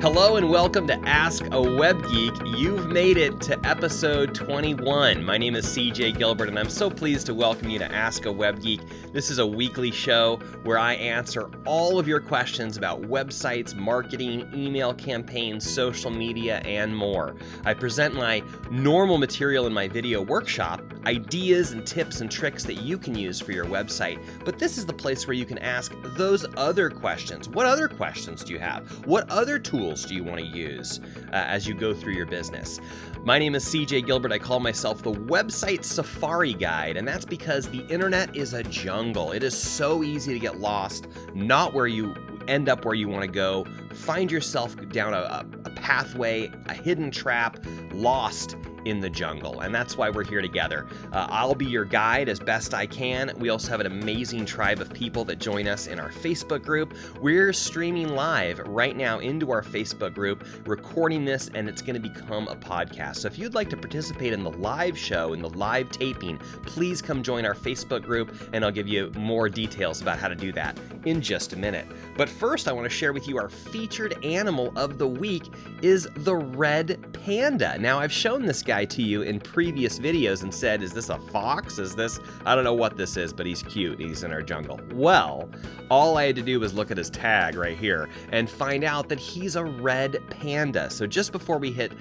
Hello and welcome to Ask a Web Geek. You've made it to episode 21. My name is CJ Gilbert and I'm so pleased to welcome you to Ask a Web Geek. This is a weekly show where I answer all of your questions about websites, marketing, email campaigns, social media, and more. I present my normal material in my video workshop, ideas and tips and tricks that you can use for your website. But this is the place where you can ask those other questions. What other questions do you have? What other tools do you want to use as you go through your business? My name is CJ Gilbert. I call myself the Website Safari Guide, and that's because the internet is a jungle. It is so easy to get lost, not where you end up where you want to go, find yourself down a pathway, a hidden trap, lost in the jungle. And that's why we're here together. I'll be your guide as best I can. We also have an amazing tribe of people that join us in our Facebook group. We're streaming live right now into our Facebook group, recording this, and it's going to become a podcast. So if you'd like to participate in the live show, in the live taping, please come join our Facebook group, and I'll give you more details about how to do that in just a minute. But first, I want to share with you our featured animal of the week is the red panda. Now, I've shown this guy to you in previous videos and said, is this a fox? Is this, I don't know what this is, but he's cute. He's in our jungle. Well, all I had to do was look at his tag right here and find out that he's a red panda. So just before we hit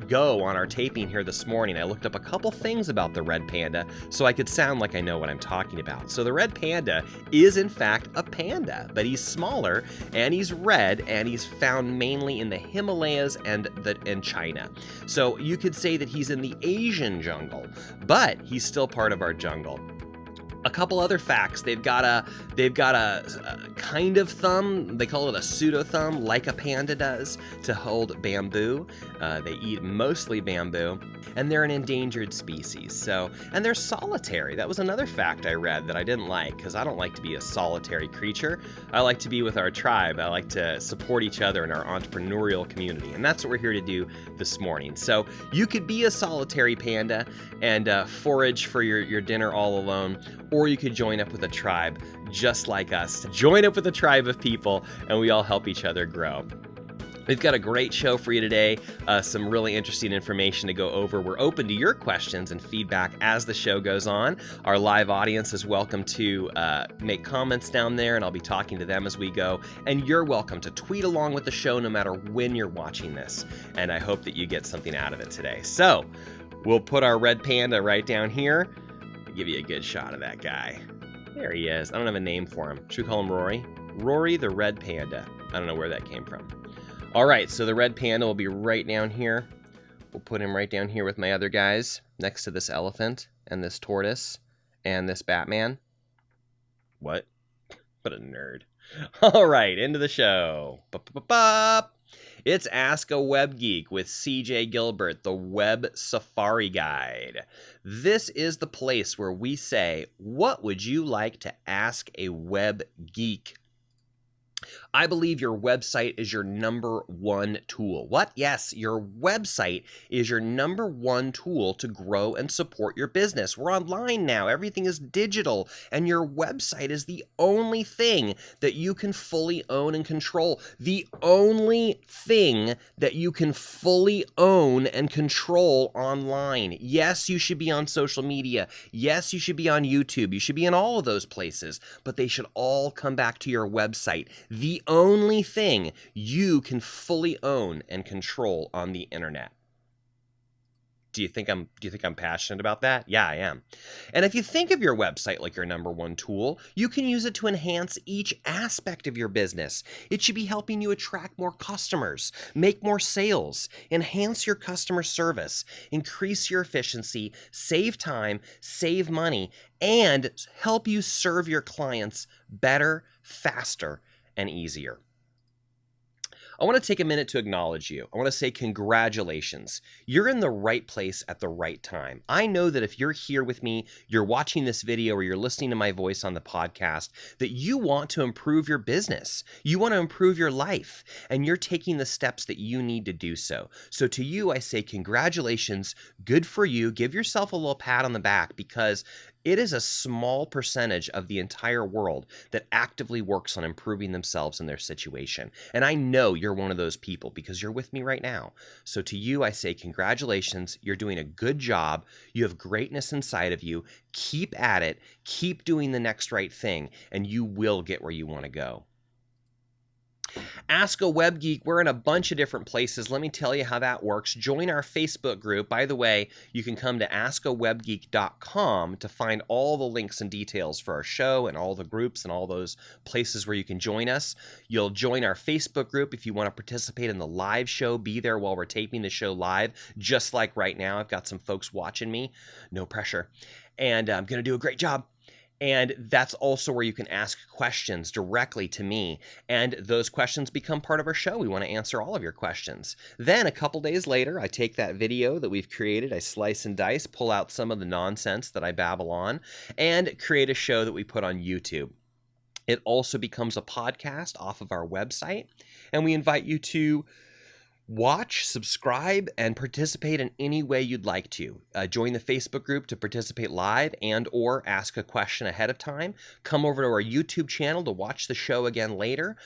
go on our taping here this morning, I looked up a couple things about the red panda so I could sound like I know what I'm talking about. So the red panda is in fact a panda, but he's smaller and he's red and he's found mainly in the Himalayas and China. So you could say that he's in the Asian jungle, but he's still part of our jungle. A couple other facts. They've got a kind of thumb. They call it a pseudo thumb, like a panda does, to hold bamboo. They eat mostly bamboo, and they're an endangered species. And they're solitary. That was another fact I read that I didn't like, because I don't like to be a solitary creature. I like to be with our tribe. I like to support each other in our entrepreneurial community, and that's what we're here to do this morning. So you could be a solitary panda and forage for your dinner all alone, or you could join up with a tribe just like us. Join up with a tribe of people, and we all help each other grow. We've got a great show for you today, some really interesting information to go over. We're open to your questions and feedback as the show goes on. Our live audience is welcome to make comments down there, and I'll be talking to them as we go. And you're welcome to tweet along with the show no matter when you're watching this. And I hope that you get something out of it today. So we'll put our red panda right down here. I'll give you a good shot of that guy. There he is. I don't have a name for him. Should we call him Rory? Rory the red panda. I don't know where that came from. All right, so the red panda will be right down here. We'll put him right down here with my other guys next to this elephant and this tortoise and this Batman. What? What a nerd. All right, into the show. Ba-ba-ba-ba. It's Ask a Web Geek with CJ Gilbert, the Web Safari Guide. This is the place where we say, what would you like to ask a web geek? I believe your website is your number one tool. What? Yes, your website is your number one tool to grow and support your business. We're online now. Everything is digital, and your website is the only thing that you can fully own and control. The only thing that you can fully own and control online. Yes, you should be on social media. Yes, you should be on YouTube. You should be in all of those places, but they should all come back to your website. The only thing you can fully own and control on the internet. Do you think I'm passionate about that? Yeah, I am. And if you think of your website like your number one tool, you can use it to enhance each aspect of your business. It should be helping you attract more customers, make more sales, enhance your customer service, increase your efficiency, save time, save money, and help you serve your clients better, faster, and easier. I want to take a minute to acknowledge you. I want to say congratulations. You're in the right place at the right time. I know that if you're here with me, you're watching this video, or you're listening to my voice on the podcast, that you want to improve your business. You want to improve your life, and you're taking the steps that you need to do so. So to you, I say congratulations. Good for you. Give yourself a little pat on the back, because it is a small percentage of the entire world that actively works on improving themselves and their situation. And I know you're you're one of those people because you're with me right now. So to you, I say congratulations. You're doing a good job. You have greatness inside of you. Keep at it. Keep doing the next right thing, and you will get where you want to go. Ask a Web Geek, we're in a bunch of different places. Let me tell you how that works. Join our Facebook group. By the way, you can come to AskAWebGeek.com to find all the links and details for our show and all the groups and all those places where you can join us. You'll join our Facebook group if you want to participate in the live show. Be there while we're taping the show live, just like right now. I've got some folks watching me. No pressure. And I'm going to do a great job. And that's also where you can ask questions directly to me. And those questions become part of our show. We want to answer all of your questions. Then a couple days later, I take that video that we've created, I slice and dice, pull out some of the nonsense that I babble on, and create a show that we put on YouTube. It also becomes a podcast off of our website. And we invite you to watch, subscribe, and participate in any way you'd like to. Join the Facebook group to participate live and or ask a question ahead of time. Come over to our YouTube channel to watch the show again later.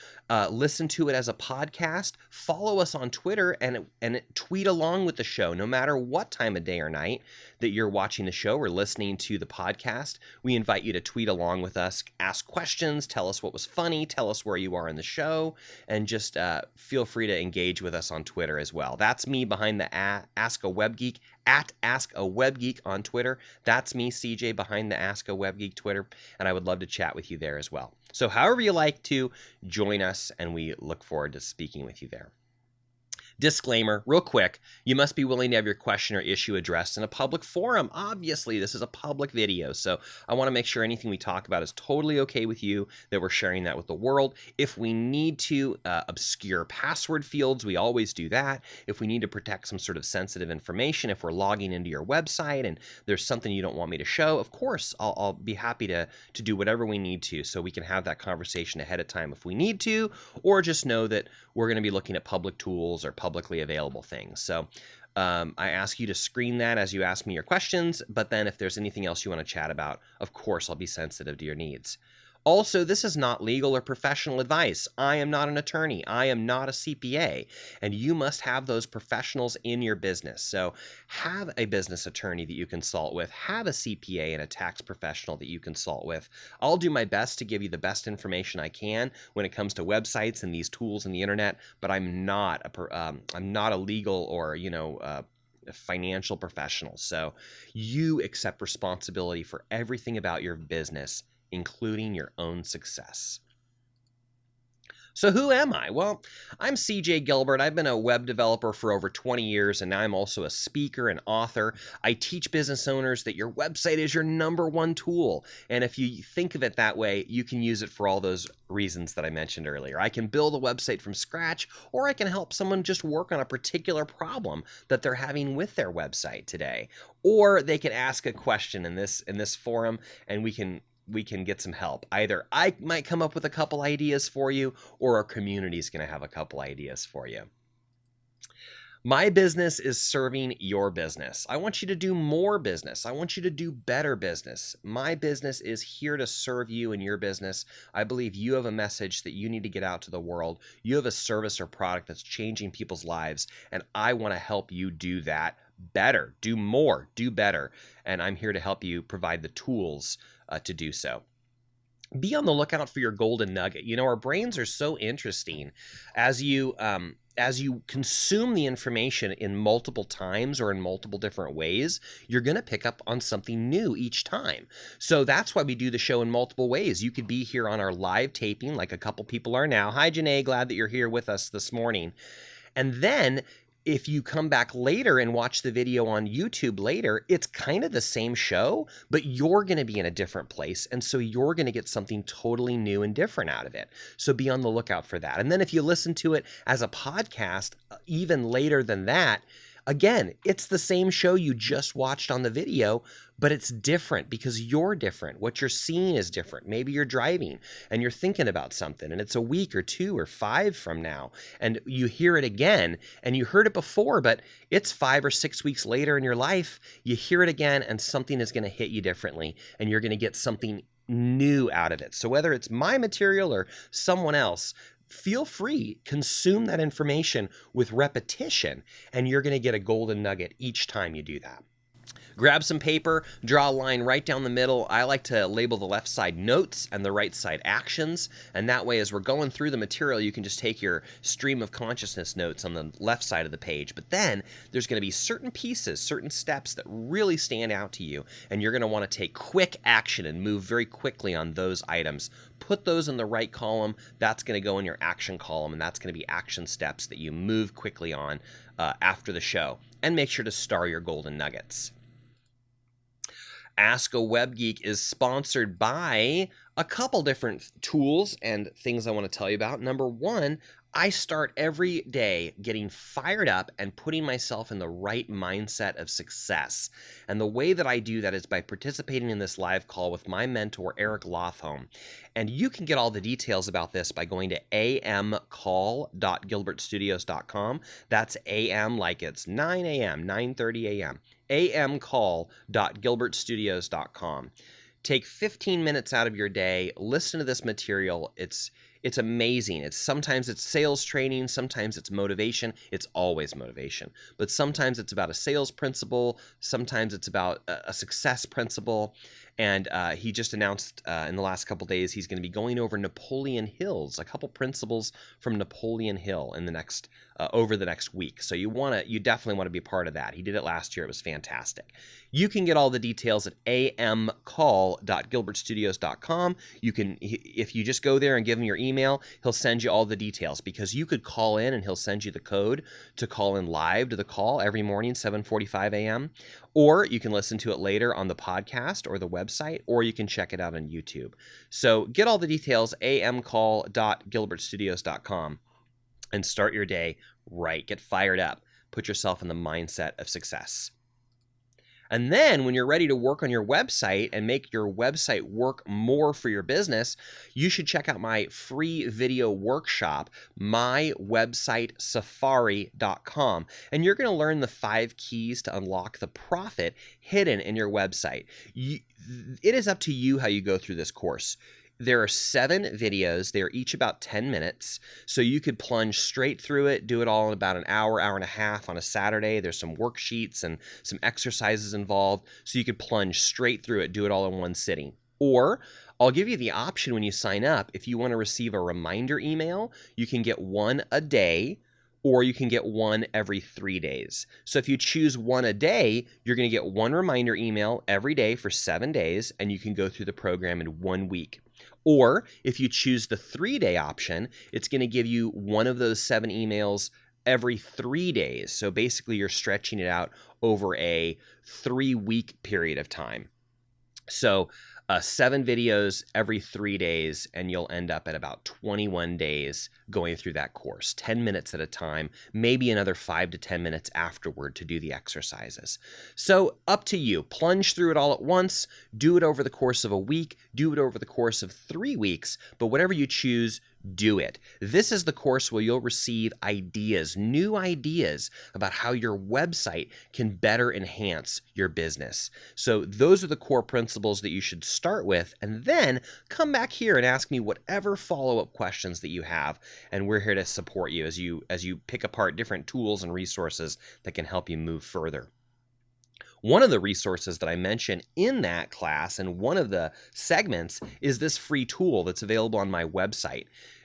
Listen to it as a podcast. Follow us on Twitter and tweet along with the show no matter what time of day or night that you're watching the show or listening to the podcast. We invite you to tweet along with us, ask questions, tell us what was funny, tell us where you are in the show, and just feel free to engage with us on Twitter as well. That's me behind the Ask a Web Geek, at Ask a Web Geek on Twitter. That's me, CJ, behind the Ask a Web Geek Twitter, and I would love to chat with you there as well. So however you like to, join us, and we look forward to speaking with you there. Disclaimer, real quick, you must be willing to have your question or issue addressed in a public forum. Obviously, this is a public video, so I want to make sure anything we talk about is totally okay with you, that we're sharing that with the world. If we need to obscure password fields, we always do that. If we need to protect some sort of sensitive information, if we're logging into your website and there's something you don't want me to show, of course, I'll be happy to do whatever we need to so we can have that conversation ahead of time if we need to, or just know that we're going to be looking at public tools or publicly available things. So I ask you to screen that as you ask me your questions, but then if there's anything else you want to chat about, of course, I'll be sensitive to your needs. Also, this is not legal or professional advice. I am not an attorney. I am not a CPA, and you must have those professionals in your business. So have a business attorney that you consult with, have a CPA and a tax professional that you consult with. I'll do my best to give you the best information I can when it comes to websites and these tools and the internet, but I'm not a legal or, a financial professional. So you accept responsibility for everything about your business, including your own success. So who am I? Well, I'm CJ Gilbert. I've been a web developer for over 20 years, and now I'm also a speaker and author. I teach business owners that your website is your #1 tool. And if you think of it that way, you can use it for all those reasons that I mentioned earlier. I can build a website from scratch, or I can help someone just work on a particular problem that they're having with their website today. Or they can ask a question in this forum, and we can get some help. Either I might come up with a couple ideas for you, or our community is going to have a couple ideas for you. My business is serving your business. I want you to do more business. I want you to do better business. My business is here to serve you and your business. I believe you have a message that you need to get out to the world. You have a service or product that's changing people's lives, and I want to help you do that better, do more, do better. And I'm here to help you provide the tools to do so. Be on the lookout for your golden nugget. You know, our brains are so interesting. As you consume the information in multiple times or in multiple different ways, you're going to pick up on something new each time. So that's why we do the show in multiple ways. You could be here on our live taping, like a couple people are now. Hi, Janae, glad that you're here with us this morning. And then if you come back later and watch the video on YouTube later, it's kind of the same show, but you're going to be in a different place. And so you're going to get something totally new and different out of it. So be on the lookout for that. And then if you listen to it as a podcast, even later than that, again, it's the same show you just watched on the video, but it's different because you're different. What you're seeing is different. Maybe you're driving and you're thinking about something, and it's a week or 2 or 5 from now, and you hear it again, and you heard it before, but it's 5 or 6 weeks later in your life. You hear it again, and something is going to hit you differently, and you're going to get something new out of it. So whether it's my material or someone else, feel free, consume that information with repetition, and you're going to get a golden nugget each time you do that. Grab some paper, draw a line right down the middle. I like to label the left side notes and the right side actions. And that way, as we're going through the material, you can just take your stream of consciousness notes on the left side of the page. But then there's going to be certain pieces, certain steps that really stand out to you. And you're going to want to take quick action and move very quickly on those items. Put those in the right column. That's going to go in your action column. And that's going to be action steps that you move quickly on after the show. And make sure to star your golden nuggets. Ask a Web Geek is sponsored by a couple different tools and things I want to tell you about. Number one, I start every day getting fired up and putting myself in the right mindset of success. And the way that I do that is by participating in this live call with my mentor, Eric Lothholm. And you can get all the details about this by going to amcall.gilbertstudios.com. That's AM like it's 9 a.m., 9:30 a.m. amcall.gilbertstudios.com. Take 15 minutes out of your day, listen to this material. It's amazing. Sometimes it's sales training, sometimes it's motivation. It's always motivation. But sometimes it's about a sales principle, sometimes it's about a success principle. And he just announced in the last couple days he's going to be going over Napoleon Hill's, a couple principles from Napoleon Hill in the next over the next week. So you definitely want to be a part of that. He did it last year. It was fantastic. You can get all the details at amcall.gilbertstudios.com. You can, if you just go there and give him your email, he'll send you all the details, because you could call in and he'll send you the code to call in live to the call every morning, 7:45 a.m. Or you can listen to it later on the podcast or the website, or you can check it out on YouTube. So get all the details, amcall.gilbertstudios.com, and start your day right. Get fired up. Put yourself in the mindset of success. And then when you're ready to work on your website and make your website work more for your business, you should check out my free video workshop, mywebsitesafari.com. And you're going to learn the 5 keys to unlock the profit hidden in your website. It is up to you how you go through this course. There are 7 videos. They're each about 10 minutes. So you could plunge straight through it, do it all in about an hour, hour and a half on a Saturday. There's some worksheets and some exercises involved. So you could plunge straight through it, do it all in one sitting. Or I'll give you the option when you sign up, if you want to receive a reminder email, you can get one a day, or you can get one every 3 days. So if you choose one a day, you're going to get one reminder email every day for 7 days, and you can go through the program in 1 week. Or if you choose the 3-day option, it's going to give you one of those 7 emails every 3 days. So basically you're stretching it out over a 3-week period of time. So 7 videos every 3 days, and you'll end up at about 21 days going through that course, 10 minutes at a time, maybe another 5 to 10 minutes afterward to do the exercises. So up to you. Plunge through it all at once, do it over the course of a week, do it over the course of 3 weeks, but whatever you choose, do it. This is the course where you'll receive ideas, new ideas about how your website can better enhance your business. So those are the core principles that you should start with, and then come back here and ask me whatever follow-up questions that you have, and we're here to support you as you pick apart different tools and resources that can help you move further. One of the resources that I mentioned in that class and one of the segments is this free tool that's available on my website.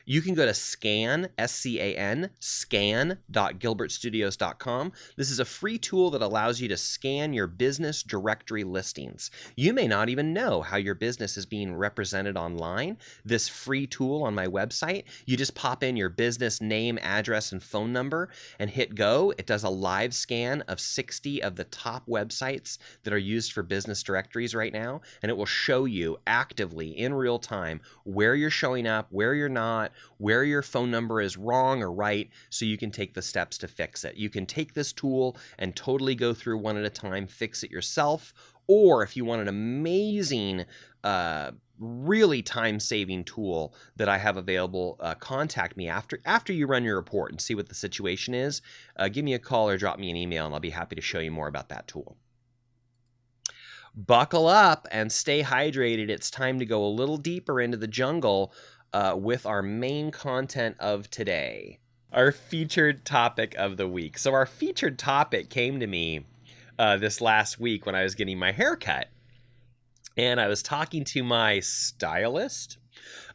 You can go to scan, S-C-A-N, scan.gilbertstudios.com. This is a free tool that allows you to scan your business directory listings. You may not even know how your business is being represented online. This free tool on my website, you just pop in your business name, address, and phone number and hit go. It does a live scan of 60 of the top websites that are used for business directories right now, and it will show you actively in real time where you're showing up, where you're not, where your phone number is wrong or right, so you can take the steps to fix it. You can take this tool and totally go through one at a time, fix it yourself, or if you want an amazing, really time-saving tool that I have available, contact me after you run your report and see what the situation is. Give me a call or drop me an email, and I'll be happy to show you more about that tool. Buckle up and stay hydrated. It's time to go a little deeper into the jungle with our main content of today, our featured topic of the week. So our featured topic came to me this last week when I was getting my hair cut. And I was talking to my stylist.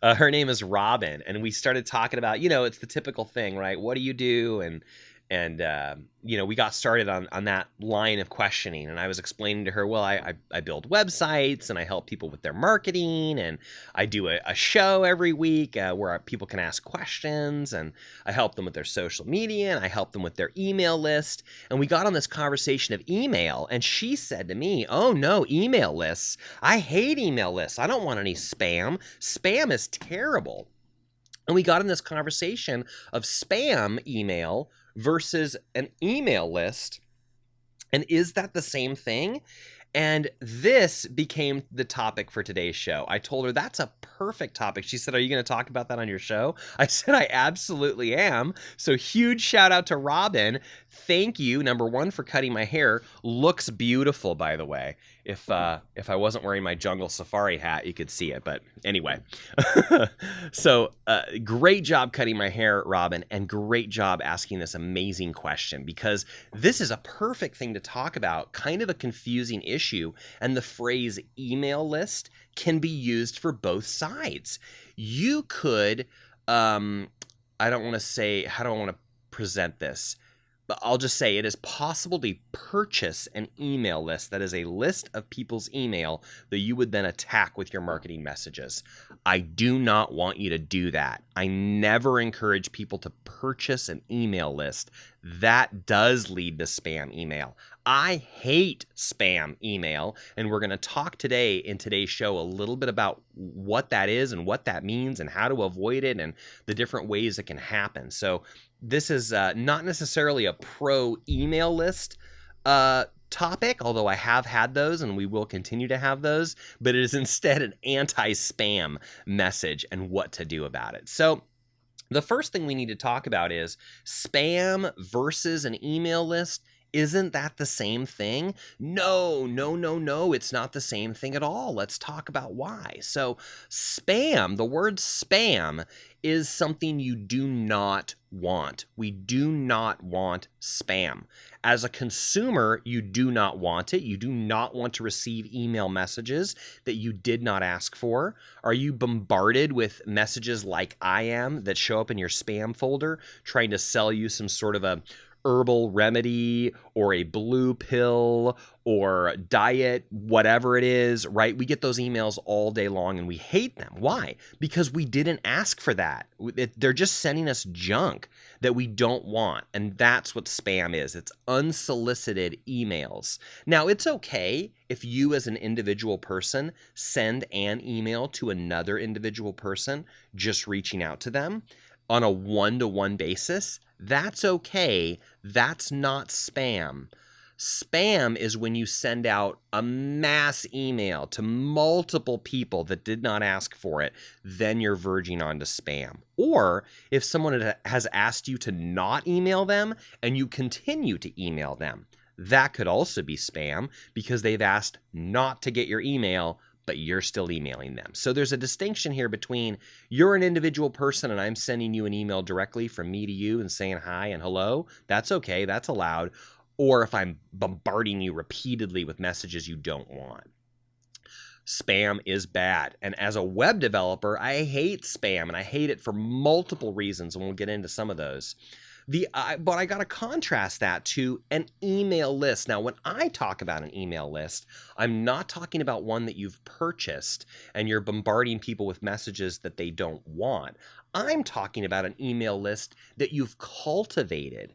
Her name is Robyn, and we started talking about, it's the typical thing, right? What do you do? And we got started on that line of questioning, and I was explaining to her, well, I build websites, and I help people with their marketing, and I do a show every week where people can ask questions, and I help them with their social media, and I help them with their email list. And we got on this conversation of email, and she said to me, oh no, email lists. I hate email lists. I don't want any spam. Spam is terrible. And we got in this conversation of spam email versus an email list. And is that the same thing? And this became the topic for today's show. I told her that's a perfect topic. She said, are you going to talk about that on your show? I said, I absolutely am. So huge shout out to Robyn. Thank you, number one, for cutting my hair. Looks beautiful, by the way. If I wasn't wearing my jungle safari hat, you could see it. But anyway, so great job cutting my hair, Robyn, and great job asking this amazing question, because this is a perfect thing to talk about, kind of a confusing issue. And the phrase email list can be used for both sides. You could, I don't want to say, how do I want to present this? But I'll just say it is possible to purchase an email list that is a list of people's email that you would then attack with your marketing messages. I do not want you to do that. I never encourage people to purchase an email list. That does lead to spam email. I hate spam email, and we're going to talk today in today's show a little bit about what that is and what that means and how to avoid it and the different ways it can happen. So this is not necessarily a pro email list topic, although I have had those and we will continue to have those, but it is instead an anti-spam message and what to do about it. So the first thing we need to talk about is spam versus an email list. Isn't that the same thing? No, it's not the same thing at all. Let's talk about why. So spam, the word spam is something you do not want. We do not want spam. As a consumer, you do not want it. You do not want to receive email messages that you did not ask for. Are you bombarded with messages like I am that show up in your spam folder trying to sell you some sort of a herbal remedy or a blue pill or diet, whatever it is, right? We get those emails all day long and we hate them. Why? Because we didn't ask for that. They're just sending us junk that we don't want. And that's what spam is. It's unsolicited emails. Now, it's okay if you as an individual person send an email to another individual person, just reaching out to them on a one-to-one basis. That's okay. That's not spam. Spam is when you send out a mass email to multiple people that did not ask for it, then you're verging onto spam. Or if someone has asked you to not email them and you continue to email them, that could also be spam because they've asked not to get your email, but you're still emailing them. So there's a distinction here between you're an individual person and I'm sending you an email directly from me to you and saying hi and hello. That's okay. That's allowed. Or if I'm bombarding you repeatedly with messages you don't want. Spam is bad. And as a web developer, I hate spam, and I hate it for multiple reasons, and we'll get into some of those. But I got to contrast that to an email list. Now, when I talk about an email list, I'm not talking about one that you've purchased and you're bombarding people with messages that they don't want. I'm talking about an email list that you've cultivated.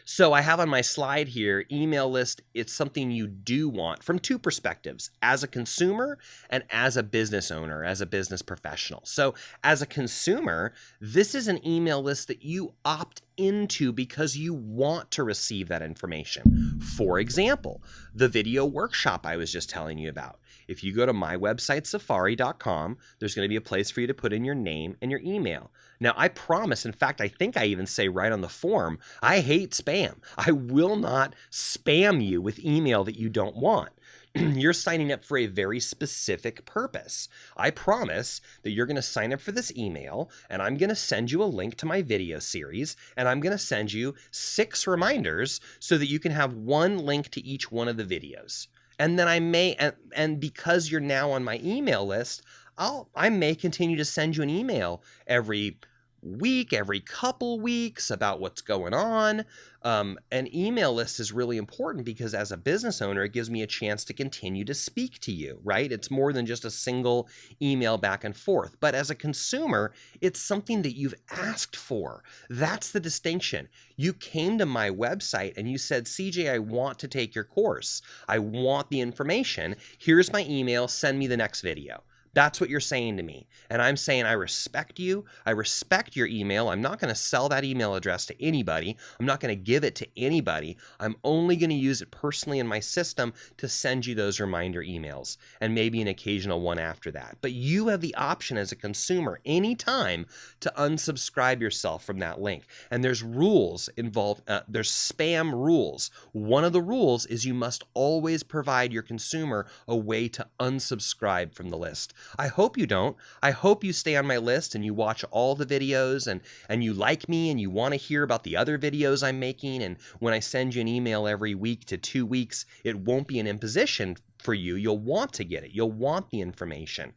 So I have on my slide here, email list, it's something you do want from two perspectives, as a consumer and as a business owner, as a business professional. So as a consumer, this is an email list that you opt into because you want to receive that information. For example, the video workshop I was just telling you about. If you go to my website, safari.com, there's going to be a place for you to put in your name and your email. Now, I promise, in fact, I think I even say right on the form, I hate spam. I will not spam you with email that you don't want. You're signing up for a very specific purpose. I promise that you're going to sign up for this email, and I'm going to send you a link to my video series, and I'm going to send you 6 reminders so that you can have one link to each one of the videos. And then I may, and because you're now on my email list, I may continue to send you an email every week, every couple weeks about what's going on. An email list is really important because as a business owner, it gives me a chance to continue to speak to you, right? It's more than just a single email back and forth. But as a consumer, it's something that you've asked for. That's the distinction. You came to my website and you said, CJ, I want to take your course. I want the information. Here's my email. Send me the next video. That's what you're saying to me. And I'm saying I respect you. I respect your email. I'm not going to sell that email address to anybody. I'm not going to give it to anybody. I'm only going to use it personally in my system to send you those reminder emails and maybe an occasional one after that. But you have the option as a consumer anytime to unsubscribe yourself from that link. And there's rules involved. There's spam rules. One of the rules is you must always provide your consumer a way to unsubscribe from the list. I hope you don't. I hope you stay on my list and you watch all the videos and you like me and you want to hear about the other videos I'm making. And when I send you an email every week to 2 weeks, it won't be an imposition for you. You'll want to get it. You'll want the information.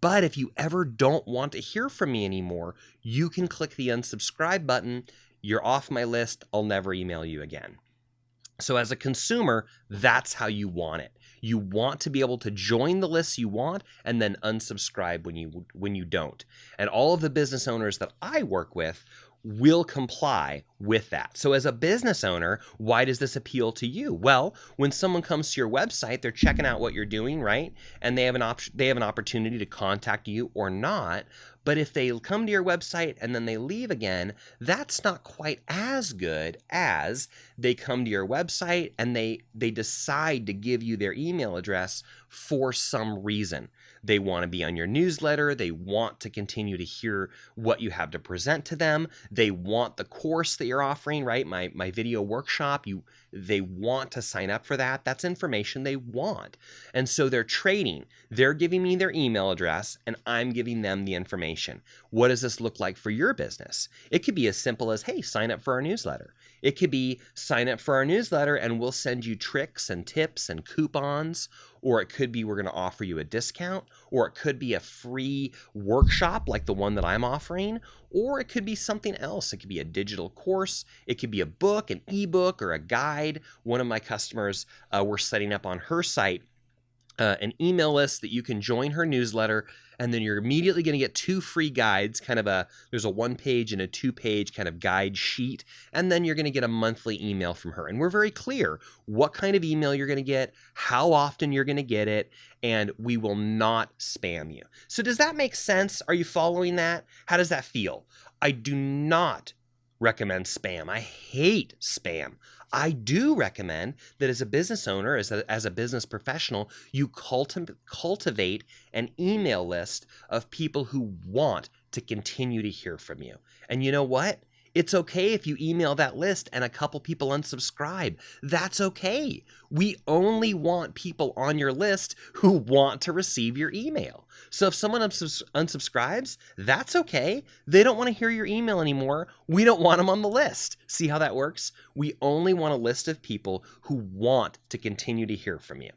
But if you ever don't want to hear from me anymore, you can click the unsubscribe button. You're off my list. I'll never email you again. So as a consumer, that's how you want it. You want to be able to join the lists you want and then unsubscribe when you don't. And all of the business owners that I work with will comply with that. So as a business owner, why does this appeal to you? Well, when someone comes to your website, they're checking out what you're doing, right? And they have an opportunity to contact you or not. But if they come to your website and then they leave again, that's not quite as good as they come to your website and they decide to give you their email address for some reason. They want to be on your newsletter. They want to continue to hear what you have to present to them. They want the course that you're offering, right? My video workshop. They want to sign up for that. That's information they want. And so they're trading. They're giving me their email address and I'm giving them the information. What does this look like for your business? It could be as simple as, hey, sign up for our newsletter. It could be sign up for our newsletter and we'll send you tricks and tips and coupons. Or it could be we're going to offer you a discount, or it could be a free workshop like the one that I'm offering, or it could be something else. It could be a digital course. It could be a book, an ebook, or a guide. One of my customers, we're setting up on her site an email list that you can join her newsletter, and then you're immediately going to get 2 free guides, there's a 1-page and a 2-page kind of guide sheet, and then you're going to get a monthly email from her. And we're very clear what kind of email you're going to get, how often you're going to get it, and we will not spam you. So does that make sense? Are you following that? How does that feel? I do not recommend spam. I hate spam. I do recommend that as a business owner, as a business professional, you cultivate an email list of people who want to continue to hear from you. And you know what? It's okay if you email that list and a couple people unsubscribe. That's okay. We only want people on your list who want to receive your email. So if someone unsubscribes, that's okay. They don't want to hear your email anymore. We don't want them on the list. See how that works? We only want a list of people who want to continue to hear from you.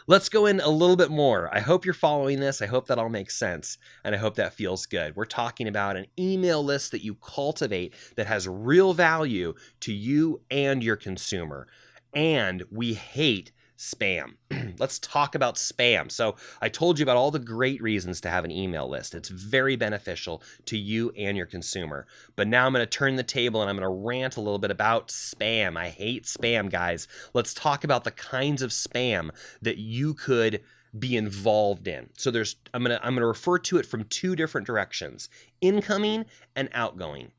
Let's go in a little bit more. I hope you're following this. I hope that all makes sense, and I hope that feels good. We're talking about an email list that you cultivate that has real value to you and your consumer. And we hate spam. Let's talk about spam. So I told you about all the great reasons to have an email list. It's very beneficial to you and your consumer. But now I'm going to turn the table and I'm going to rant a little bit about spam. I hate spam, guys. Let's talk about the kinds of spam that you could be involved in. So I'm going to refer to it from 2 different directions: incoming and outgoing.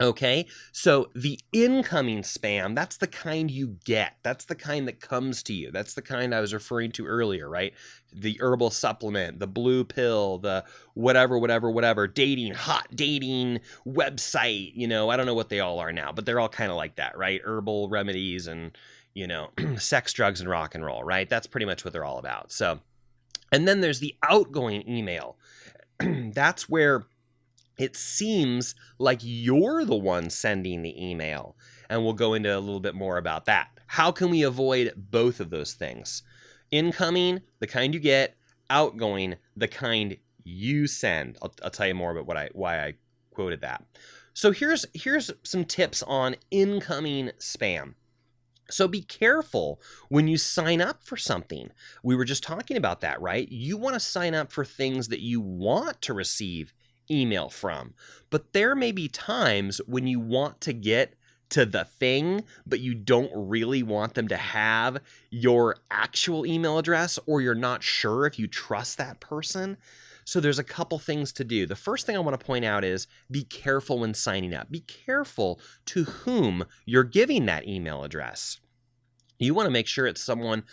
Okay, so the incoming spam, that's the kind you get. That's the kind that comes to you. That's the kind I was referring to earlier, right? The herbal supplement, the blue pill, the whatever, dating, hot dating website, I don't know what they all are now, but they're all kind of like that, right? Herbal remedies and, sex, drugs, and rock and roll, right? That's pretty much what they're all about. So, and then there's the outgoing email. That's where it seems like you're the one sending the email. And we'll go into a little bit more about that. How can we avoid both of those things? Incoming, the kind you get. Outgoing, the kind you send. I'll tell you more about why I quoted that. So here's some tips on incoming spam. So be careful when you sign up for something. We were just talking about that, right? You want to sign up for things that you want to receive email from. But there may be times when you want to get to the thing, but you don't really want them to have your actual email address, or you're not sure if you trust that person. So there's a couple things to do. The first thing I want to point out is be careful when signing up. Be careful to whom you're giving that email address. You want to make sure it's someone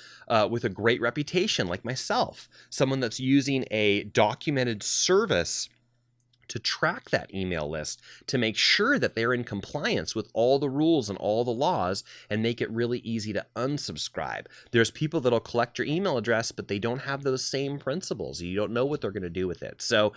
with a great reputation like myself, someone that's using a documented service to track that email list, to make sure that they're in compliance with all the rules and all the laws, and make it really easy to unsubscribe. There's people that'll collect your email address, but they don't have those same principles. You don't know what they're going to do with it. So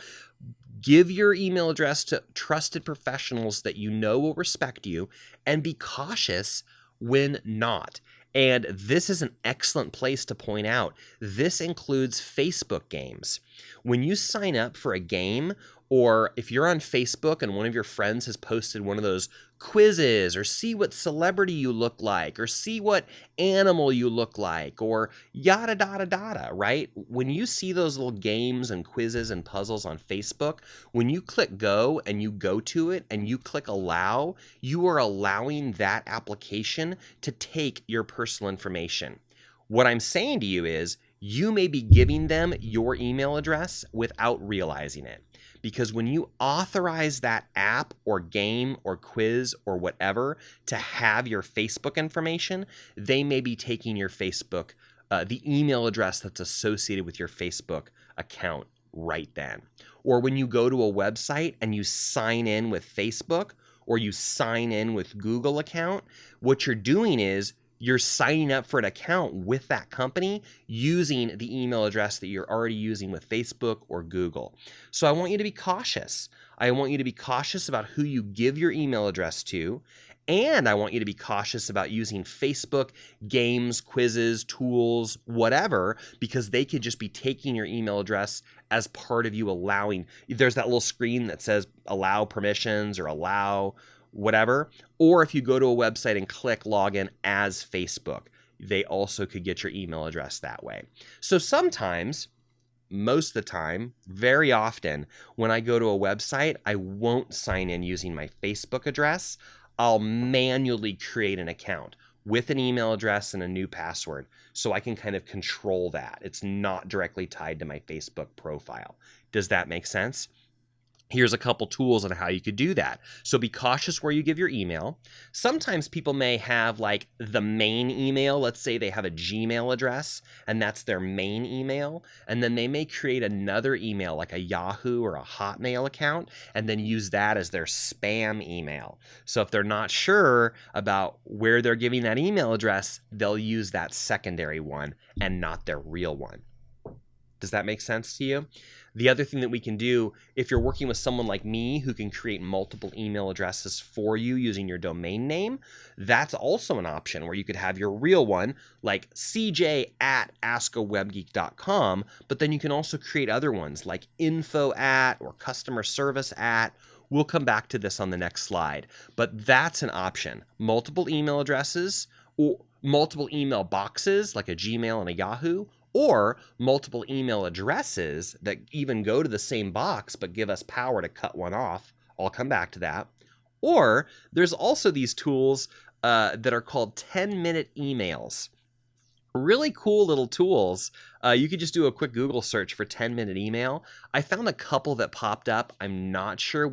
give your email address to trusted professionals that you know will respect you, and be cautious when not. And this is an excellent place to point out. This includes Facebook games. When you sign up for a game, or if you're on Facebook and one of your friends has posted one of those quizzes, or see what celebrity you look like, or see what animal you look like, or yada, yada, yada, right? When you see those little games and quizzes and puzzles on Facebook, when you click go and you go to it and you click allow, you are allowing that application to take your personal information. What I'm saying to you is you may be giving them your email address without realizing it. Because when you authorize that app or game or quiz or whatever to have your Facebook information, they may be taking your Facebook, the email address that's associated with your Facebook account right then. Or when you go to a website and you sign in with Facebook, or you sign in with Google account, what you're doing is you're signing up for an account with that company using the email address that you're already using with Facebook or Google. So I want you to be cautious. I want you to be cautious about who you give your email address to. And I want you to be cautious about using Facebook, games, quizzes, tools, whatever, because they could just be taking your email address as part of you allowing. There's that little screen that says allow permissions or allow whatever. Or if you go to a website and click login as Facebook, they also could get your email address that way. So sometimes, most of the time, very often, when I go to a website, I won't sign in using my Facebook address. I'll manually create an account with an email address and a new password so I can kind of control that. It's not directly tied to my Facebook profile. Does that make sense? Here's a couple tools on how you could do that. So be cautious where you give your email. Sometimes people may have like the main email. Let's say they have a Gmail address and that's their main email. And then they may create another email like a Yahoo or a Hotmail account and then use that as their spam email. So if they're not sure about where they're giving that email address, they'll use that secondary one and not their real one. Does that make sense to you? The other thing that we can do, if you're working with someone like me who can create multiple email addresses for you using your domain name, that's also an option where you could have your real one, like cj@askawebgeek.com, but then you can also create other ones like info@ or customer service @. We'll come back to this on the next slide, but that's an option. Multiple email addresses or multiple email boxes like a Gmail and a Yahoo, or multiple email addresses that even go to the same box but give us power to cut one off. I'll come back to that. Or there's also these tools that are called 10-minute emails. Really cool little tools. You could just do a quick Google search for 10-minute email. I found a couple that popped up. I'm not sure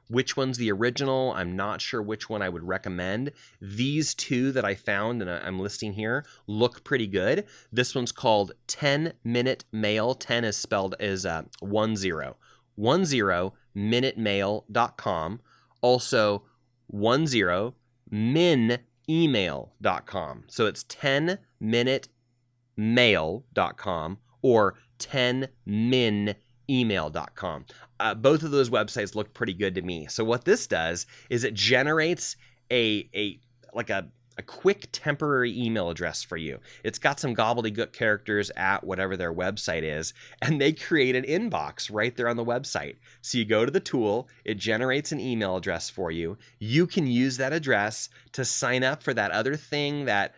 which one's the original. I'm not sure which one I would recommend. These two that I found and I'm listing here look pretty good. This one's called 10-minute mail. 10 is spelled as 10. 10minutemail.com. Also 10min 10minuteemail.com. So it's 10minutemail.com or 10minemail.com. Both of those websites look pretty good to me. So what this does is it generates a quick temporary email address for you. It's got some gobbledygook characters at whatever their website is, and they create an inbox right there on the website. So you go to the tool, it generates an email address for you. You can use that address to sign up for that other thing, that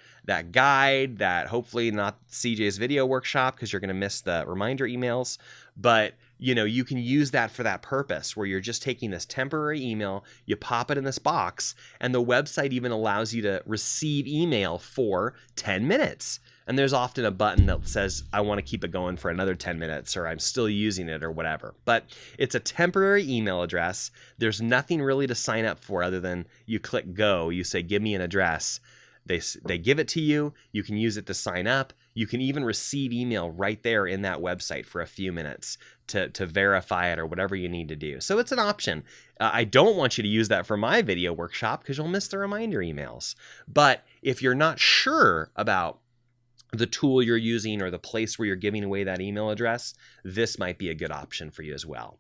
guide, that hopefully not CJ's video workshop because you're going to miss the reminder emails, but you can use that for that purpose where you're just taking this temporary email, you pop it in this box, and the website even allows you to receive email for 10 minutes. And there's often a button that says, I want to keep it going for another 10 minutes, or I'm still using it, or whatever. But it's a temporary email address. There's nothing really to sign up for other than you click go, you say, give me an address. They give it to you. You can use it to sign up. You can even receive email right there in that website for a few minutes to verify it or whatever you need to do. So it's an option. I don't want you to use that for my video workshop because you'll miss the reminder emails. But if you're not sure about the tool you're using or the place where you're giving away that email address, this might be a good option for you as well.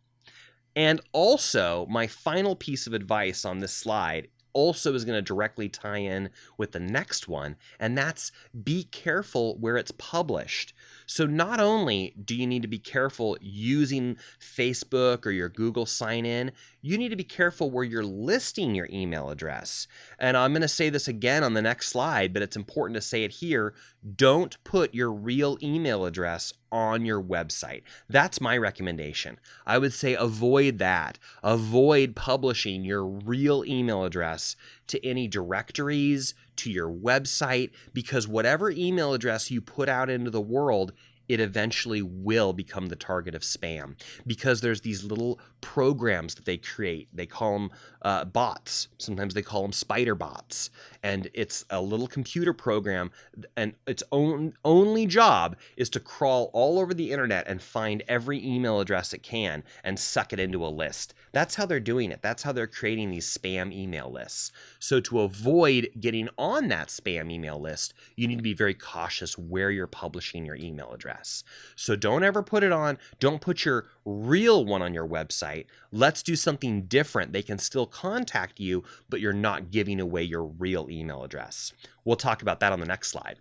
And also, my final piece of advice on this slide also is going to directly tie in with the next one, and that's be careful where it's published. So not only do you need to be careful using Facebook or your Google sign-in, you need to be careful where you're listing your email address. And I'm going to say this again on the next slide, but it's important to say it here. Don't put your real email address on your website. That's my recommendation. I would say avoid that. Avoid publishing your real email address to any directories, to your website, because whatever email address you put out into the world, it eventually will become the target of spam because there's these little programs that they create. They call them bots. Sometimes they call them spider bots. And it's a little computer program, and its only job is to crawl all over the internet and find every email address it can and suck it into a list. That's how they're doing it. That's how they're creating these spam email lists. So to avoid getting on that spam email list, you need to be very cautious where you're publishing your email address. So don't ever put it on. Don't put your real one on your website. Let's do something different. They can still contact you, but you're not giving away your real email address. We'll talk about that on the next slide.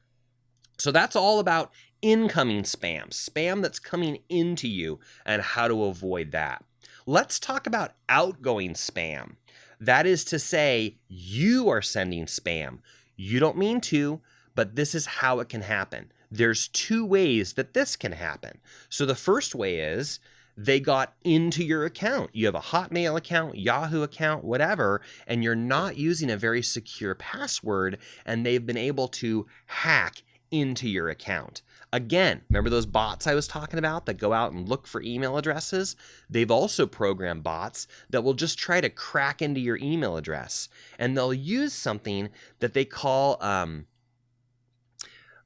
So that's all about incoming spam that's coming into you and how to avoid that. Let's talk about outgoing spam. That is to say, you are sending spam. You don't mean to, but this is how it can happen. There's two ways that this can happen. So the first way is they got into your account. You have a Hotmail account, Yahoo account, whatever, and you're not using a very secure password, and they've been able to hack into your account. Again, remember those bots I was talking about that go out and look for email addresses? They've also programmed bots that will just try to crack into your email address, and they'll use something that they call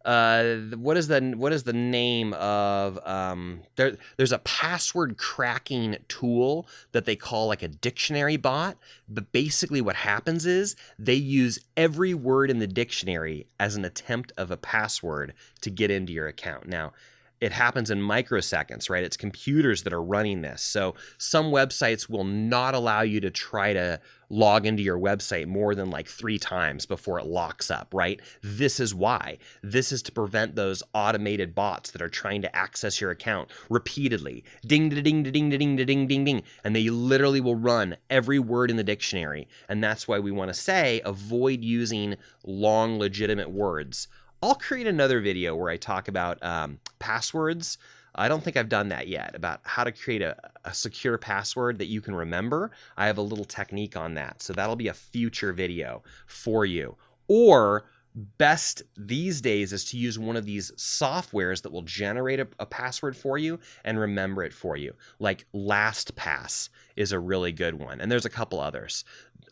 what is the name of there's a password cracking tool that they call like a dictionary bot, but basically what happens is they use every word in the dictionary as an attempt of a password to get into your account. Now, it happens in microseconds, right? It's computers that are running this. So some websites will not allow you to try to log into your website more than like 3 times before it locks up, right? This is why. This is to prevent those automated bots that are trying to access your account repeatedly. Ding, ding, ding, ding, ding, ding, ding, ding. And they literally will run every word in the dictionary. And that's why we want to say avoid using long, legitimate words. I'll create another video where I talk about passwords. I don't think I've done that yet, about how to create a secure password that you can remember. I have a little technique on that. So that'll be a future video for you. Or best these days is to use one of these softwares that will generate a password for you and remember it for you. Like LastPass is a really good one. And there's a couple others.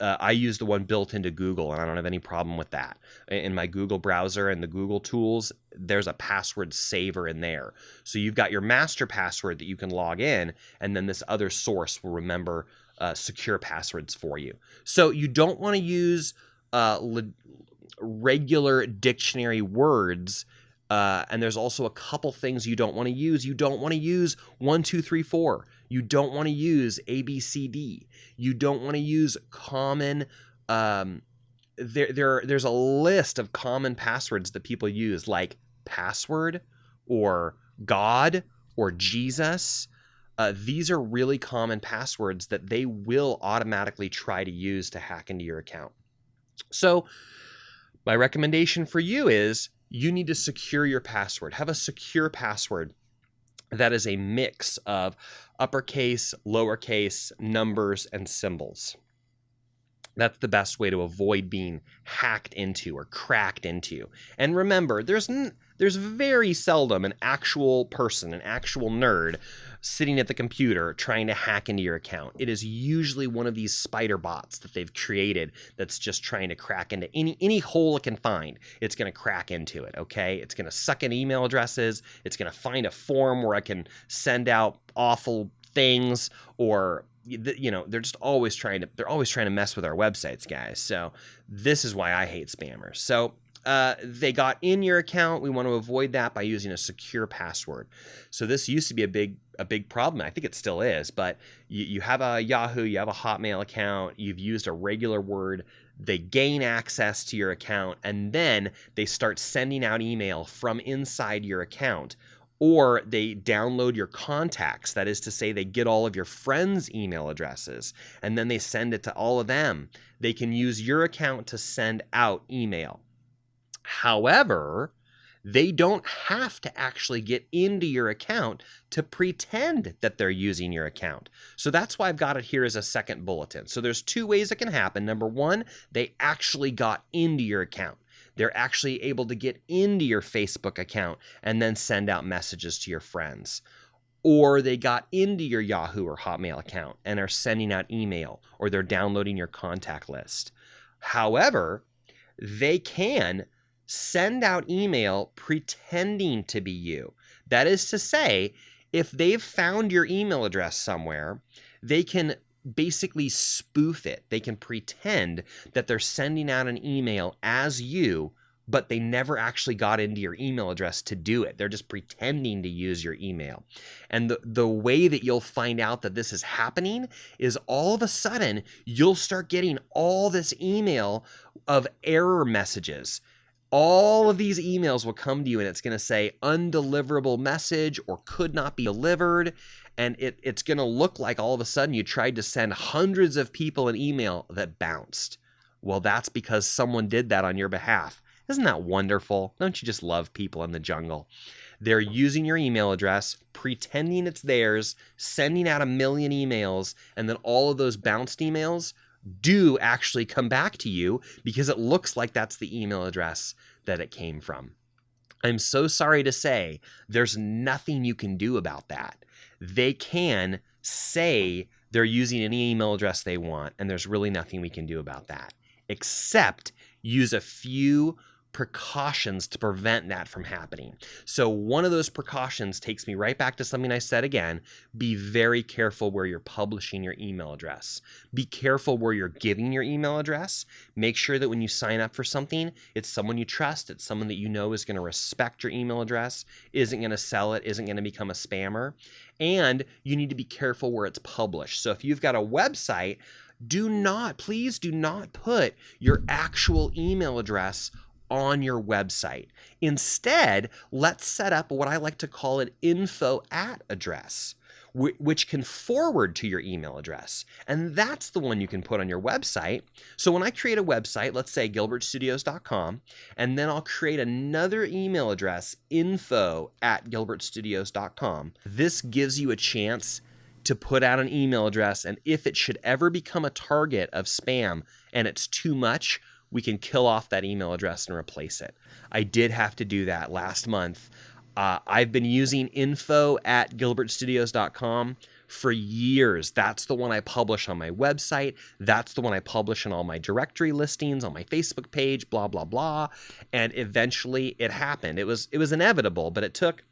I use the one built into Google, and I don't have any problem with that. In my Google browser and the Google tools, there's a password saver in there. So you've got your master password that you can log in, and then this other source will remember secure passwords for you. So you don't want to use regular dictionary words. And there's also a couple things you don't want to use. You don't want to use 1, 2, 3, 4. You don't want to use ABCD. You don't want to use common. There's a list of common passwords that people use, like password or God or Jesus. These are really common passwords that they will automatically try to use to hack into your account. So my recommendation for you is you need to secure your password. Have a secure password that is a mix of uppercase, lowercase, numbers, and symbols. That's the best way to avoid being hacked into or cracked into. And remember, there's very seldom an actual person, an actual nerd, sitting at the computer trying to hack into your account. It is usually one of these spider bots that they've created that's just trying to crack into any hole it can find. It's going to crack into it, okay? It's going to suck in email addresses. It's going to find a form where I can send out awful things, or they're always trying to mess with our websites, guys. So this is why I hate spammers. So they got in your account. We want to avoid that by using a secure password. So this used to be a big problem. I think it still is, but you have a Yahoo, you have a Hotmail account, you've used a regular word, they gain access to your account, and then they start sending out email from inside your account. Or they download your contacts. That is to say, they get all of your friends' email addresses, and then they send it to all of them. They can use your account to send out email. However, they don't have to actually get into your account to pretend that they're using your account. So that's why I've got it here as a second bulletin. So there's 2 ways it can happen. Number 1, they actually got into your account. They're actually able to get into your Facebook account and then send out messages to your friends. Or they got into your Yahoo or Hotmail account and are sending out email, or they're downloading your contact list. However, they can send out email pretending to be you. That is to say, if they've found your email address somewhere, they can basically spoof it. They can pretend that they're sending out an email as you, but they never actually got into your email address to do it. They're just pretending to use your email. And the way that you'll find out that this is happening is all of a sudden you'll start getting all this email of error messages. All of these emails will come to you and it's going to say undeliverable message or could not be delivered. And it's going to look like all of a sudden you tried to send hundreds of people an email that bounced. Well, that's because someone did that on your behalf. Isn't that wonderful? Don't you just love people in the jungle? They're using your email address, pretending it's theirs, sending out 1 million emails, and then all of those bounced emails do actually come back to you because it looks like that's the email address that it came from. I'm so sorry to say there's nothing you can do about that. They can say they're using any email address they want, and there's really nothing we can do about that, except use a few precautions to prevent that from happening. So one of those precautions takes me right back to something I said again. Be very careful where you're publishing your email address. Be careful where you're giving your email address. Make sure that when you sign up for something, it's someone you trust. It's someone that you know is going to respect your email address, isn't going to sell it, isn't going to become a spammer. And you need to be careful where it's published. So if you've got a website, please do not put your actual email address on your website. Instead, let's set up what I like to call an info at address, which can forward to your email address. And that's the one you can put on your website. So when I create a website, let's say gilbertstudios.com, and then I'll create another email address, info@gilbertstudios.com. This gives you a chance to put out an email address, and if it should ever become a target of spam and it's too much, we can kill off that email address and replace it. I did have to do that last month. I've been using info@gilbertstudios.com for years. That's the one I publish on my website. That's the one I publish in all my directory listings, on my Facebook page, blah, blah, blah. And eventually it happened. It was inevitable, but it took,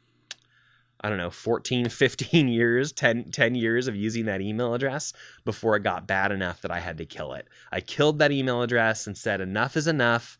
14, 15 years, 10 years of using that email address before it got bad enough that I had to kill it. I killed that email address and said, enough is enough.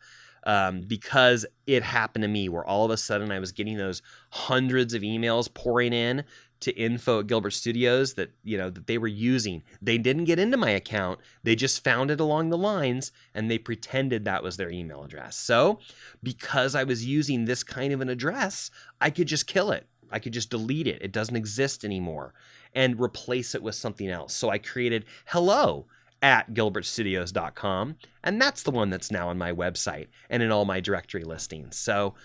because it happened to me, where all of a sudden I was getting those hundreds of emails pouring in to info at Gilbert Studios that, that they were using. They didn't get into my account. They just found it along the lines and they pretended that was their email address. So because I was using this kind of an address, I could just kill it. I could just delete it. It doesn't exist anymore, and replace it with something else. So I created hello@gilbertstudios.com, and that's the one that's now on my website and in all my directory listings. So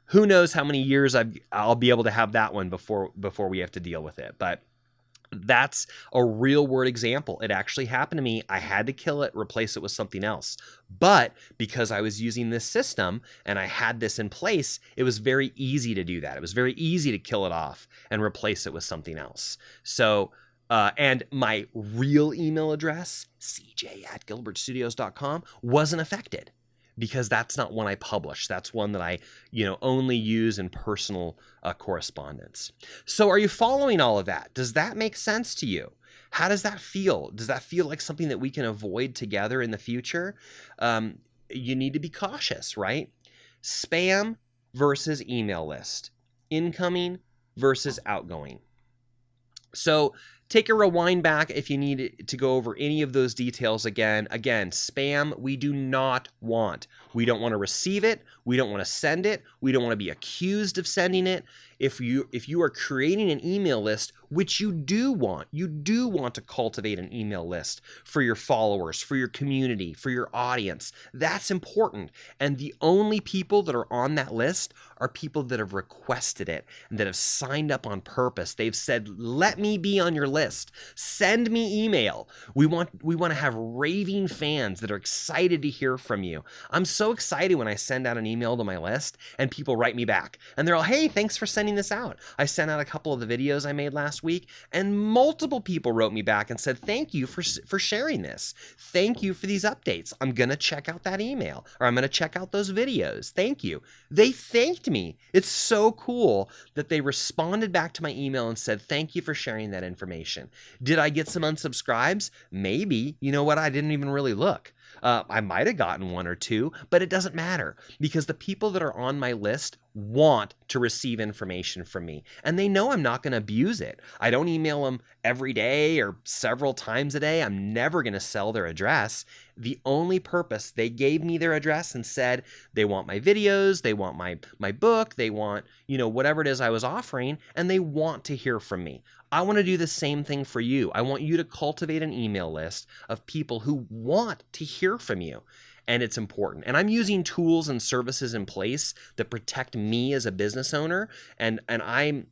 who knows how many years I'll be able to have that one before we have to deal with it. But that's a real world example. It actually happened to me. I had to kill it, replace it with something else. But because I was using this system and I had this in place, it was very easy to do that. It was very easy to kill it off and replace it with something else. So, and my real email address, cj@gilbertstudios.com, wasn't affected, because that's not one I publish. That's one that I, only use in personal correspondence. So are you following all of that? Does that make sense to you? How does that feel? Does that feel like something that we can avoid together in the future? You need to be cautious, right? Spam versus email list. Incoming versus outgoing. So take a rewind back if you need to go over any of those details again. Again, spam, we do not want. We don't want to receive it. We don't want to send it. We don't want to be accused of sending it. If you are creating an email list, which you do want to cultivate an email list for your followers, for your community, for your audience. That's important. And the only people that are on that list are people that have requested it and that have signed up on purpose. They've said, let me be on your list. Send me email. We want to have raving fans that are excited to hear from you. I'm so excited when I send out an email to my list and people write me back and they're all, hey, thanks for sending this out. I sent out a couple of the videos I made last week, and multiple people wrote me back and said, thank you for sharing this. Thank you for these updates. I'm going to check out that email, or I'm going to check out those videos. Thank you. They thanked me. It's so cool that they responded back to my email and said, thank you for sharing that information. Did I get some unsubscribes? Maybe. You know what? I didn't even really look. I might have gotten one or two, but it doesn't matter, because the people that are on my list want to receive information from me, and they know I'm not going to abuse it. I don't email them every day or several times a day. I'm never going to sell their address. The only purpose, they gave me their address and said they want my videos, they want my book, they want, whatever it is I was offering, and they want to hear from me. I want to do the same thing for you. I want you to cultivate an email list of people who want to hear from you. And it's important. And I'm using tools and services in place that protect me as a business owner. And I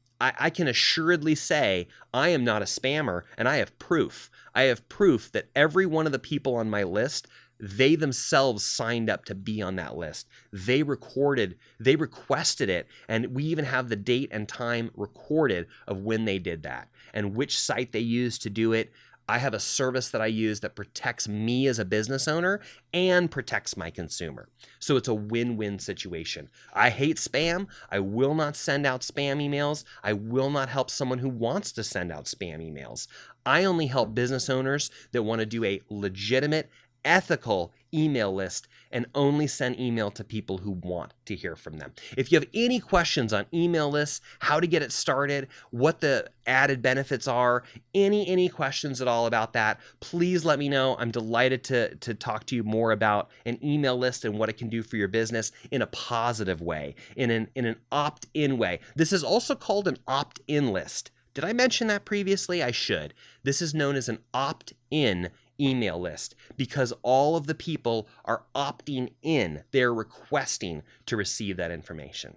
can assuredly say I am not a spammer, and I have proof. I have proof that every one of the people on my list, they themselves signed up to be on that list. They requested it, and we even have the date and time recorded of when they did that and which site they used to do it. I have a service that I use that protects me as a business owner and protects my consumer. So it's a win-win situation. I hate spam. I will not send out spam emails. I will not help someone who wants to send out spam emails. I only help business owners that want to do a legitimate, ethical email list and only send email to people who want to hear from them. If you have any questions on email lists, how to get it started, what the added benefits are, any questions at all about that, please let me know. I'm delighted to talk to you more about an email list and what it can do for your business in a positive way, in an opt-in way. This is also called an opt-in list. Did I mention that previously? I should. This is known as an opt-in email list because all of the people are opting in. They're requesting to receive that information.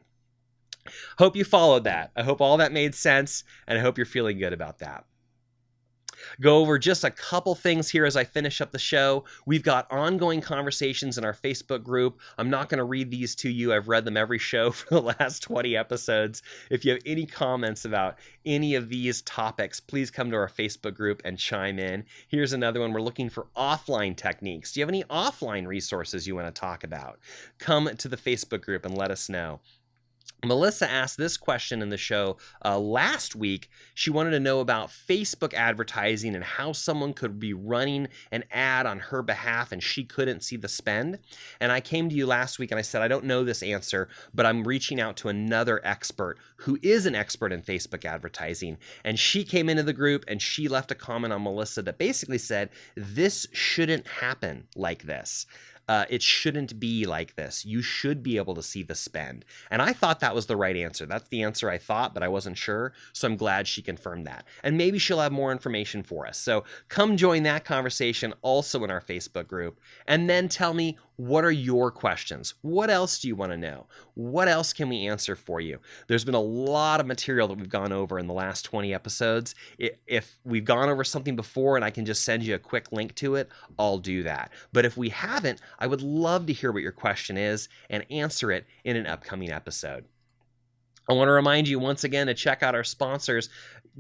Hope you followed that. I hope all that made sense, and I hope you're feeling good about that. Go over just a couple things here as I finish up the show. We've got ongoing conversations in our Facebook group. I'm not going to read these to you. I've read them every show for the last 20 episodes. If you have any comments about any of these topics, please come to our Facebook group and chime in. Here's another one. We're looking for offline techniques. Do you have any offline resources you want to talk about? Come to the Facebook group and let us know. Melissa asked this question in the show last week. She wanted to know about Facebook advertising and how someone could be running an ad on her behalf and she couldn't see the spend. And I came to you last week and I said, I don't know this answer, but I'm reaching out to another expert who is an expert in Facebook advertising. And she came into the group and she left a comment on Melissa that basically said, this shouldn't happen like this. It shouldn't be like this. You should be able to see the spend. And I thought that was the right answer. That's the answer I thought, but I wasn't sure. So I'm glad she confirmed that. And maybe she'll have more information for us. So come join that conversation also in our Facebook group. And then tell me, what are your questions? What else do you want to know? What else can we answer for you? There's been a lot of material that we've gone over in the last 20 episodes. If we've gone over something before and I can just send you a quick link to it, I'll do that. But if we haven't, I would love to hear what your question is and answer it in an upcoming episode. I want to remind you once again to check out our sponsors.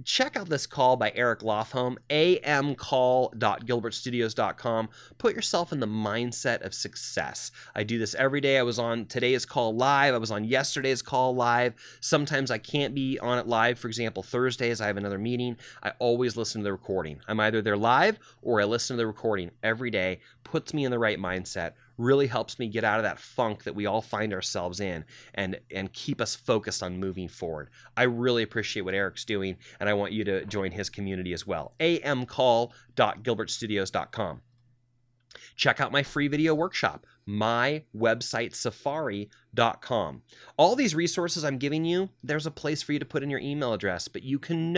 Check out this call by Eric Lofholm, amcall.gilbertstudios.com. Put yourself in the mindset of success. I do this every day. I was on today's call live. I was on yesterday's call live. Sometimes I can't be on it live. For example, Thursdays, I have another meeting. I always listen to the recording. I'm either there live or I listen to the recording every day. Puts me in the right mindset. Really helps me get out of that funk that we all find ourselves in and keep us focused on moving forward. I really appreciate what Eric's doing, and I want you to join his community as well. amcall.gilbertstudios.com. Check out my free video workshop, mywebsitesafari.com. All these resources I'm giving you, there's a place for you to put in your email address, but you can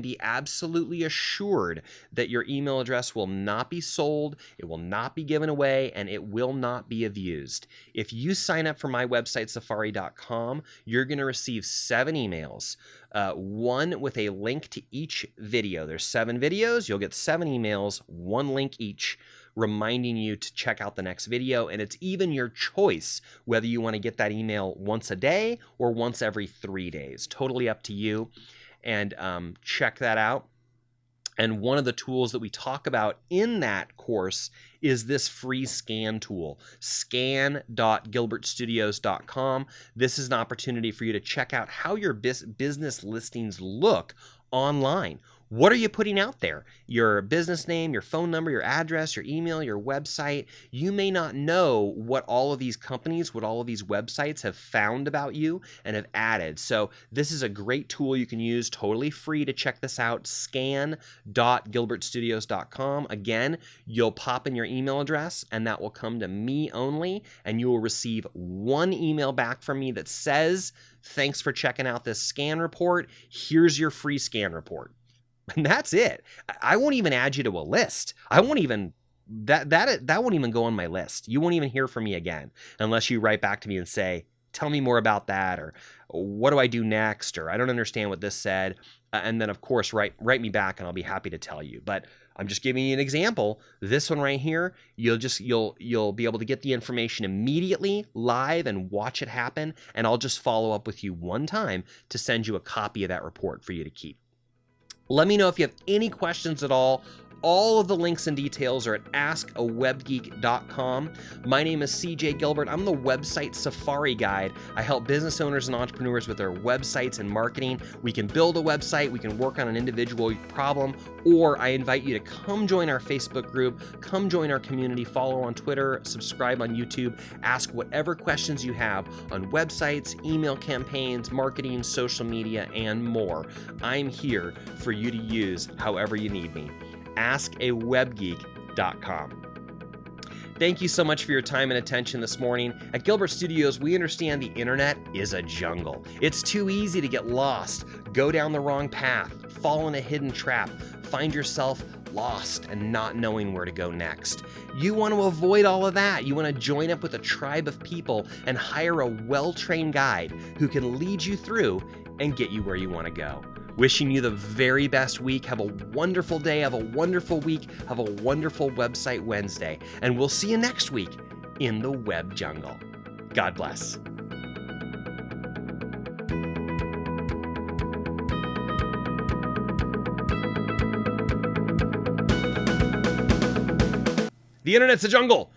be absolutely assured that your email address will not be sold, it will not be given away, and it will not be abused. If you sign up for mywebsitesafari.com, you're going to receive 7 emails. One with a link to each video. There's 7 videos. You'll get 7 emails, 1 link each, reminding you to check out the next video. And it's even your choice whether you want to get that email once a day or once every 3 days. Totally up to you. And check that out. And one of the tools that we talk about in that course is this free scan tool, scan.gilbertstudios.com. This is an opportunity for you to check out how your business listings look online. What are you putting out there? Your business name, your phone number, your address, your email, your website. You may not know what all of these companies, what all of these websites have found about you and have added. So this is a great tool you can use, totally free to check this out, scan.gilbertstudios.com. Again, you'll pop in your email address and that will come to me only, and you will receive 1 email back from me that says, thanks for checking out this scan report. Here's your free scan report. And that's it. I won't even add you to a list. I won't even, that won't even go on my list. You won't even hear from me again unless you write back to me and say, tell me more about that, or what do I do next, or I don't understand what this said. And then of course, write me back and I'll be happy to tell you. But I'm just giving you an example. This one right here, you'll be able to get the information immediately live and watch it happen. And I'll just follow up with you one time to send you a copy of that report for you to keep. Let me know if you have any questions at all. All of the links and details are at AskAWebGeek.com. My name is CJ Gilbert. I'm the Website Safari Guide. I help business owners and entrepreneurs with their websites and marketing. We can build a website, we can work on an individual problem, or I invite you to come join our Facebook group, come join our community, follow on Twitter, subscribe on YouTube, ask whatever questions you have on websites, email campaigns, marketing, social media, and more. I'm here for you to use however you need me. AskAWebGeek.com. Thank you so much for your time and attention this morning. At Gilbert Studios, we understand the internet is a jungle. It's too easy to get lost, go down the wrong path, fall in a hidden trap, find yourself lost and not knowing where to go next. You want to avoid all of that. You want to join up with a tribe of people and hire a well-trained guide who can lead you through and get you where you want to go. Wishing you the very best week. Have a wonderful day. Have a wonderful week. Have a wonderful Website Wednesday. And we'll see you next week in the web jungle. God bless. The internet's a jungle.